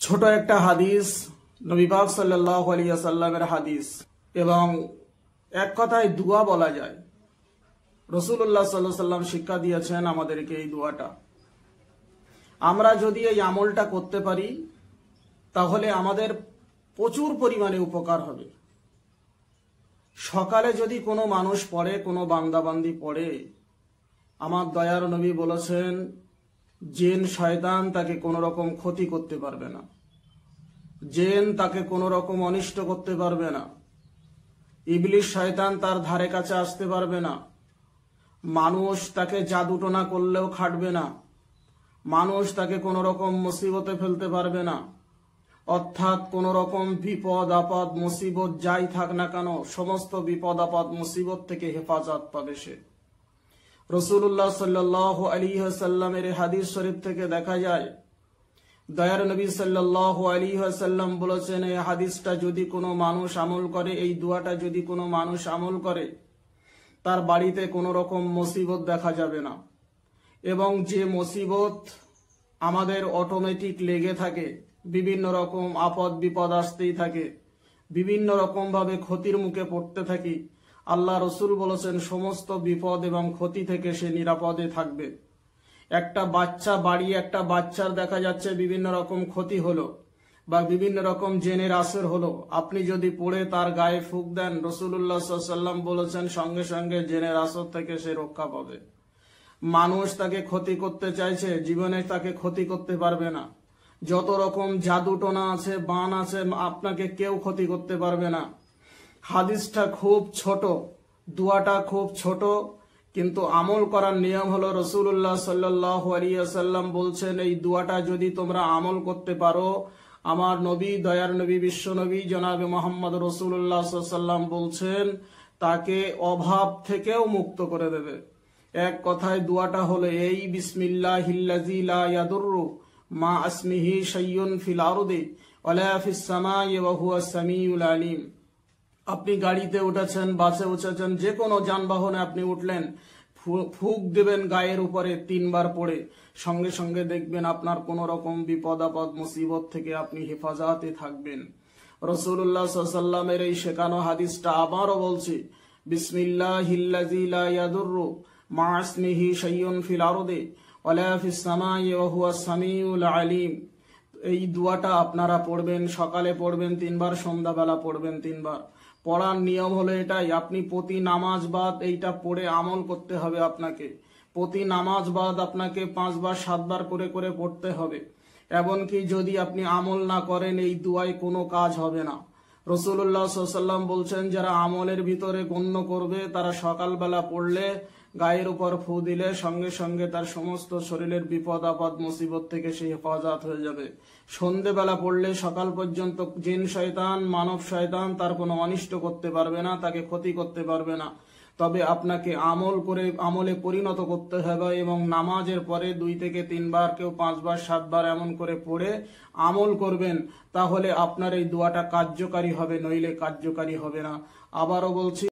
ছোট একটা হাদিস, নবী পাক সাল্লাল্লাহু আলাইহি ওয়াসাল্লামের হাদিস, এবং এক কথায় দোয়া বলা যায়। রাসূলুল্লাহ সাল্লাল্লাহু আলাইহি ওয়াসাল্লাম শিক্ষা দিয়েছেন আমাদেরকে এই দোয়াটা। আমরা যদি এই আমলটা করতে পারি তাহলে আমাদের প্রচুর পরিমাণে উপকার হবে। সকালে যদি কোনো মানুষ পড়ে, কোনো বান্দাবান্দি পড়ে, আমার দয়ার নবী বলেছেন জিন শয়তান তাকে কোনো রকম ক্ষতি করতে পারবে না, জিন তাকে কোনো রকম অনিষ্ট করতে পারবে না, ইবলিশ শয়তান তার ধারে কাছে আসতে পারবে না, মানুষ তাকে জাদুটোনা করলেও খাটবে না, মানুষ তাকে কোনো রকম মুসিবতে ফেলতে পারবে না। অর্থাৎ কোনো রকম বিপদ আপদ মুসিবত যাই থাক না কেন, সমস্ত বিপদ আপদ মুসিবত থেকে হেফাজত পাবে সে। রাসূলুল্লাহ সাল্লাল্লাহু আলাইহি ওয়াসাল্লামের হাদিস শরীফ থেকে দেখা যায়, দয়ার নবী সাল্লাল্লাহু আলাইহি ওয়াসাল্লাম বলেছেন, এই হাদিসটা যদি কোনো মানুষ আমল করে, এই দোয়াটা যদি কোনো মানুষ আমল করে, তার বাড়িতে কোনো রকম মুসিবত দেখা যাবে না। এবং যে মুসিবত আমাদের অটোমেটিক লেগে থাকে, বিভিন্ন রকম আপদ বিপদ আসতেই থাকে, বিভিন্ন রকম ভাবে ক্ষতির মুখে পড়তে থাকি, আল্লাহ রসুল বলেছেন সমস্ত বিপদ এবং ক্ষতি থেকে সে নিরাপদে থাকবে। একটা বাচ্চা বাড়ি, একটা বাচ্চার দেখা যাচ্ছে বিভিন্ন রকম ক্ষতি হলো বা বিভিন্ন রকম জেনের আসর হলো, আপনি যদি পড়ে তার গায়ে ফুঁক দেন, রাসূলুল্লাহ সাল্লাল্লাহু আলাইহি ওয়াসাল্লাম বলেছেন সঙ্গে সঙ্গে জেনের আসর থেকে সে রক্ষা পাবে। মানুষ তাকে ক্ষতি করতে চাইছে, জীবনে তাকে ক্ষতি করতে পারবে না। যত রকম জাদুটোনা আছে, বান আছে, আপনাকে কেউ ক্ষতি করতে পারবে না। হাদিসটা খুব ছোট, দোয়াটা খুব ছোট, কিন্তু আমল করার নিয়ম হলো রাসূলুল্লাহ সাল্লাল্লাহু আলাইহি ওয়াসাল্লাম বলছেন এই দোয়াটা যদি তোমরা আমল করতে পারো, আমার নবী, দয়ার নবী, বিশ্ব নবী জনাবে মুহাম্মদ রাসূলুল্লাহ সাল্লাল্লাহু আলাইহি ওয়াসাল্লাম বলছেন তাকে অভাব থেকেও মুক্ত করে দেবে। এক কথায় দোয়াটা হলো এই, বিসমিল্লাহিল্লাযী লা ইয়াদুররু মা আসমিহি শাইউন ফিল আরদি ওয়ালা ফিস সামাই ওয়া হুয়াস সামিউল আলিম। আপনি গাড়িতে উঠেছেন, বাসে উঠেছেন, যে কোনো যানবাহনে আপনি উঠলেন, ফুঁক দেবেন গায়ের উপরে 3 বার পড়ে, সঙ্গে সঙ্গে দেখবেন আপনার কোনো রকম বিপদ আপদ মুসিবত থেকে আপনি হেফাজতে থাকবেন। রাসূলুল্লাহ সাল্লাল্লাহু আলাইহি ওয়াসাল্লামের এই শেখানো হাদিসটা আবারও বলছি, বিসমিল্লাহিল্লাযী লা ইয়াদুররু মা আসমিহি শাইউন ফিল আরদি ওয়ালা ফিস সামাই ওয়া হুয়াস সামিউল আলিম। এই দোয়াটা আপনারা পড়বেন, সকালে পড়বেন 3 বার, সন্ধ্যাবেলা পড়বেন 3 বার। পড়ার নিয়ম হলো এটাই, আপনি প্রতি নামাজ বাদ এইটা পড়ে আমল করতে হবে। আপনাকে প্রতি নামাজ বাদ আপনাকে 5 বার 7 বার করে করে পড়তে হবে। এমনকি যদি আপনি আমল না করেন, এই দোয়ায় কোনো কাজ হবে না। রাসূলুল্লাহ সাল্লাল্লাহু আলাইহি ওয়াসাল্লাম বলছেন যারা আমলের ভিতরে গণ্য করবে, তারা সকালবেলা পড়লে, গায়ের উপর ফু দিলে সঙ্গে সঙ্গে তার সমস্ত শরীরের বিপদ আপদ মুসিবত থেকে সে হেফাজত হয়ে যাবে। সন্ধেবেলা পড়লে সকাল পর্যন্ত জিন শয়তান, মানব শয়তান তার কোনো অনিষ্ট করতে পারবে না, তাকে ক্ষতি করতে পারবে না। তবে আপনাকে আমল করে আমলে পরিণত করতে হবে এবং নামাজের পরে 2 থেকে 3 বার, কেউ 5 বার 7 বার এমন করে পড়ে আমল করবেন। তাহলে আপনার এই দোয়াটা কার্যকারী হবে, নইলে কার্যকারী হবে না। আবারও বলছি।